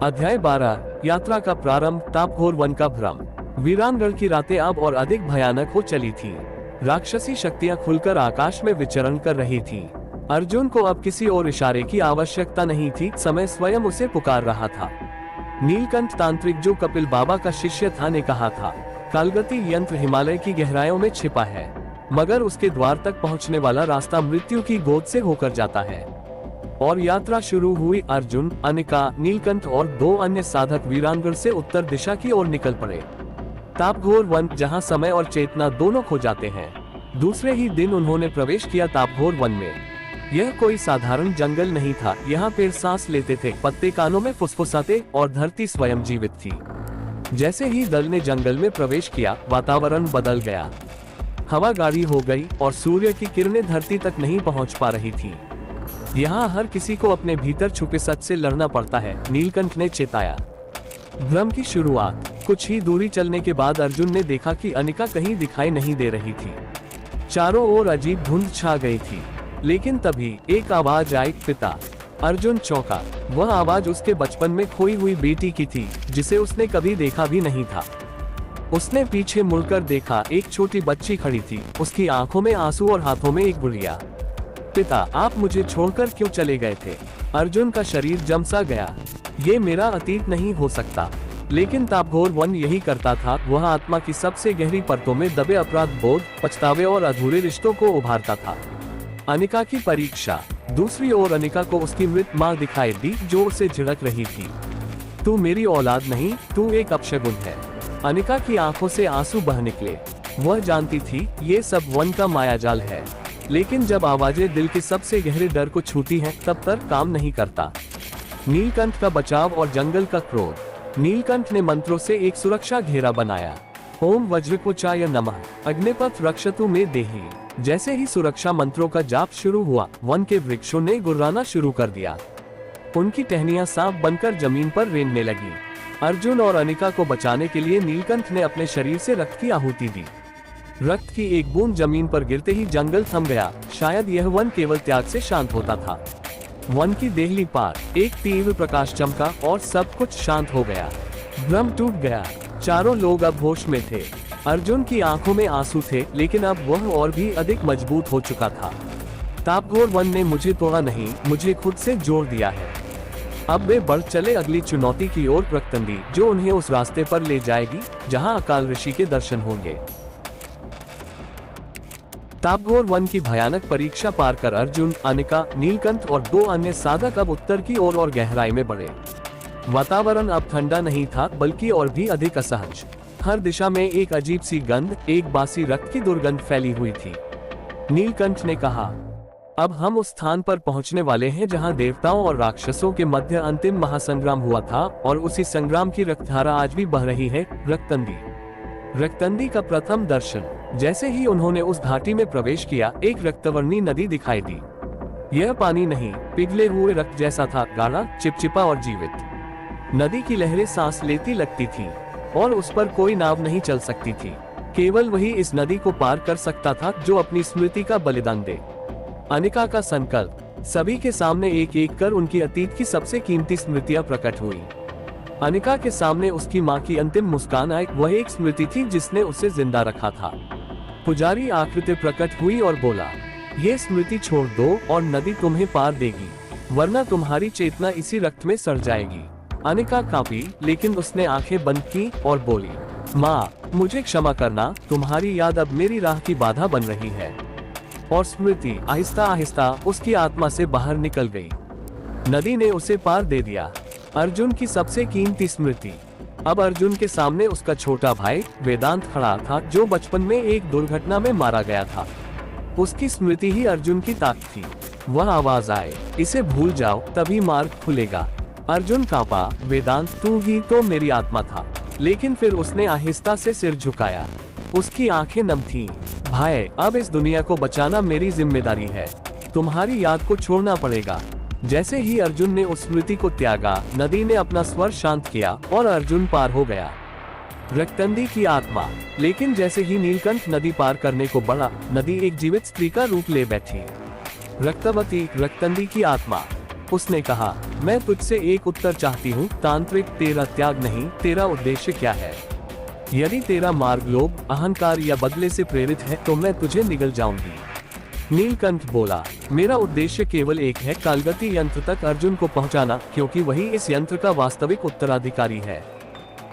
अध्याय 12 यात्रा का प्रारंभ। तापघोर वन का भ्रम। वीरानगढ़ की रातें अब और अधिक भयानक हो चली थी। राक्षसी शक्तियां खुलकर आकाश में विचरण कर रही थी। अर्जुन को अब किसी और इशारे की आवश्यकता नहीं थी, समय स्वयं उसे पुकार रहा था। नीलकंठ तांत्रिक, जो कपिल बाबा का शिष्य था, ने कहा था, कालगति यंत्र हिमालय की गहराइयों में छिपा है, मगर उसके द्वार तक पहुंचने वाला रास्ता मृत्यु की गोद से होकर जाता है। और यात्रा शुरू हुई। अर्जुन, अनिका, नीलकंठ और 2 अन्य साधक वीरानगढ़ से उत्तर दिशा की ओर निकल पड़े। तापघोर वन, जहां समय और चेतना दोनों खो जाते हैं। दूसरे ही दिन उन्होंने प्रवेश किया तापघोर वन में। यह कोई साधारण जंगल नहीं था। यहाँ पेड़ सांस लेते थे, पत्ते कानों में फुसफुसाते और धरती स्वयं जीवित थी। जैसे ही दल ने जंगल में प्रवेश किया, वातावरण बदल गया। हवा गाढ़ी हो गई और सूर्य की किरणें धरती तक नहीं पहुंच पा रही थी। यहाँ हर किसी को अपने भीतर छुपे सच से लड़ना पड़ता है, नीलकंठ ने चेताया। भ्रम की शुरुआत। कुछ ही दूरी चलने के बाद अर्जुन ने देखा कि अनिका कहीं दिखाई नहीं दे रही थी। चारों ओर अजीब धुंध छा गई थी। लेकिन तभी एक आवाज आई, पिता। अर्जुन चौंका। वह आवाज उसके बचपन में खोई हुई बेटी की थी, जिसे उसने कभी देखा भी नहीं था। उसने पीछे मुड़कर देखा, एक छोटी बच्ची खड़ी थी, उसकी आंखों में आंसू और हाथों में एक गुड़िया। पिता, आप मुझे छोड़कर क्यों चले गए थे? अर्जुन का शरीर जमसा गया। ये मेरा अतीत नहीं हो सकता। लेकिन तापघोर वन यही करता था। वह आत्मा की सबसे गहरी परतों में दबे अपराध बोध, पछतावे और अधूरे रिश्तों को उभारता था। अनिका की परीक्षा। दूसरी ओर अनिका को उसकी मृत माँ दिखाई दी, जो उसे झिड़क रही थी। तू मेरी औलाद नहीं, तू एक अपशगुन है। अनिका की आंखों से आंसू बह निकले। वह जानती थी ये सब वन का मायाजाल है। लेकिन जब आवाजें दिल के सबसे गहरे डर को छूती हैं, तब तर्क काम नहीं करता। नीलकंठ का बचाव और जंगल का क्रोध। नीलकंठ ने मंत्रों से एक सुरक्षा घेरा बनाया। ओम वज्रकोचाय नमः, अग्निपथ रक्षतु मे देहि। जैसे ही सुरक्षा मंत्रों का जाप शुरू हुआ, वन के वृक्षों ने गुर्राना शुरू कर दिया। उनकी टहनियां सांप बनकर जमीन पर रेंगने लगी। अर्जुन और अनिका को बचाने के लिए नीलकंठ ने अपने शरीर से रक्त की आहुति दी। रक्त की एक बूंद जमीन पर गिरते ही जंगल थम गया। शायद यह वन केवल त्याग से शांत होता था। वन की देहली पार एक तीव्र प्रकाश चमका और सब कुछ शांत हो गया। भ्रम टूट गया। चारों लोग अब होश में थे। अर्जुन की आंखों में आंसू थे, लेकिन अब वह और भी अधिक मजबूत हो चुका था। तापघोर वन ने मुझे तोड़ा नहीं, मुझे खुद से जोड़ दिया है। अब वे बढ़ चले अगली चुनौती की ओर, प्रकटंडी, जो उन्हें उस रास्ते पर ले जाएगी जहां अकाल ऋषि के दर्शन होंगे। तापघोर वन की भयानक परीक्षा पार कर अर्जुन, अनिका, नीलकंठ और 2 अन्य साधक अब उत्तर की ओर और गहराई में बढ़े। वातावरण अब ठंडा नहीं था, बल्कि और भी अधिक असहज। हर दिशा में एक अजीब सी गंध, एक बासी रक्त की दुर्गंध फैली हुई थी। नीलकंठ ने कहा, अब हम उस स्थान पर पहुंचने वाले हैं जहां देवताओं और राक्षसों के मध्य अंतिम महासंग्राम हुआ था, और उसी संग्राम की रक्तधारा आज भी बह रही है। रक्तंदी। रक्तंदी का प्रथम दर्शन। जैसे ही उन्होंने उस घाटी में प्रवेश किया, एक रक्तवर्णी नदी दिखाई दी। यह पानी नहीं, पिघले हुए रक्त जैसा था, गाढ़ा, चिपचिपा और जीवित। नदी की लहरें सांस लेती लगती थी, और उस पर कोई नाव नहीं चल सकती थी। केवल वही इस नदी को पार कर सकता था जो अपनी स्मृति का बलिदान दे। अनिका का संकल्प। सभी के सामने एक एक कर उनकी अतीत की सबसे कीमती स्मृतियां प्रकट हुई। अनिका के सामने उसकी माँ की अंतिम मुस्कान आई। वह एक स्मृति थी जिसने उसे जिंदा रखा था। पुजारी आकृति प्रकट हुई और बोला, ये स्मृति छोड़ दो और नदी तुम्हें पार देगी, वरना तुम्हारी चेतना इसी रक्त में सड़ जाएगी। अनिका कांपी, लेकिन उसने आंखें बंद की और बोली, माँ, मुझे क्षमा करना, तुम्हारी याद अब मेरी राह की बाधा बन रही है। और स्मृति आहिस्ता आहिस्ता उसकी आत्मा से बाहर निकल गई। नदी ने उसे पार दे दिया। अर्जुन की सबसे कीमती स्मृति। अब अर्जुन के सामने उसका छोटा भाई वेदांत खड़ा था, जो बचपन में एक दुर्घटना में मारा गया था। उसकी स्मृति ही अर्जुन की ताकत थी। वह आवाज आए, इसे भूल जाओ, तभी मार्ग खुलेगा। अर्जुन कांपा। वेदांत, तू ही तो मेरी आत्मा था। लेकिन फिर उसने आहिस्ता से सिर झुकाया। उसकी आंखें नम थीं। भाई, अब इस दुनिया को बचाना मेरी जिम्मेदारी है। तुम्हारी याद को छोड़ना पड़ेगा। जैसे ही अर्जुन ने उस स्मृति को त्यागा, नदी ने अपना स्वर शांत किया और अर्जुन पार हो गया। रक्तंदी की आत्मा। लेकिन जैसे ही नीलकंठ नदी पार करने को बढ़ा, नदी एक जीवित स्त्री का रूप ले बैठी। रक्तवती, रक्तंदी की आत्मा। उसने कहा, मैं तुझसे एक उत्तर चाहती हूँ तांत्रिक, तेरा त्याग नहीं, तेरा उद्देश्य क्या है? यदि तेरा मार्ग लोभ, अहंकार या बदले से प्रेरित है तो मैं तुझे निगल जाऊंगी। नीलकंठ बोला, मेरा उद्देश्य केवल एक है, कालगति यंत्र तक अर्जुन को पहुंचाना, क्योंकि वही इस यंत्र का वास्तविक उत्तराधिकारी है।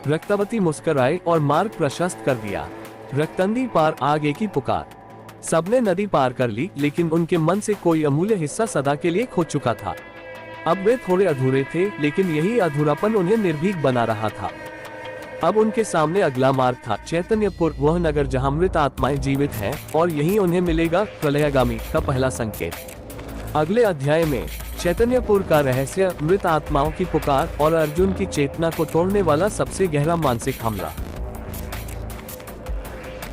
रक्तवती मुस्कुराए और मार्ग प्रशस्त कर दिया। रक्तंदी पार आगे की पुकार। सबने नदी पार कर ली, लेकिन उनके मन से कोई अमूल्य हिस्सा सदा के लिए खो चुका था। अब वे थोड़े अधूरे थे, लेकिन यही अधूरापन उन्हें निर्भीक बना रहा था। अब उनके सामने अगला मार्ग था, चैतन्यपुर, वह नगर जहां मृत आत्माएं जीवित हैं, और यहीं उन्हें मिलेगा प्रलयगामी का पहला संकेत। अगले अध्याय में चैतन्यपुर का रहस्य, मृत आत्माओं की पुकार और अर्जुन की चेतना को तोड़ने वाला सबसे गहरा मानसिक हमला।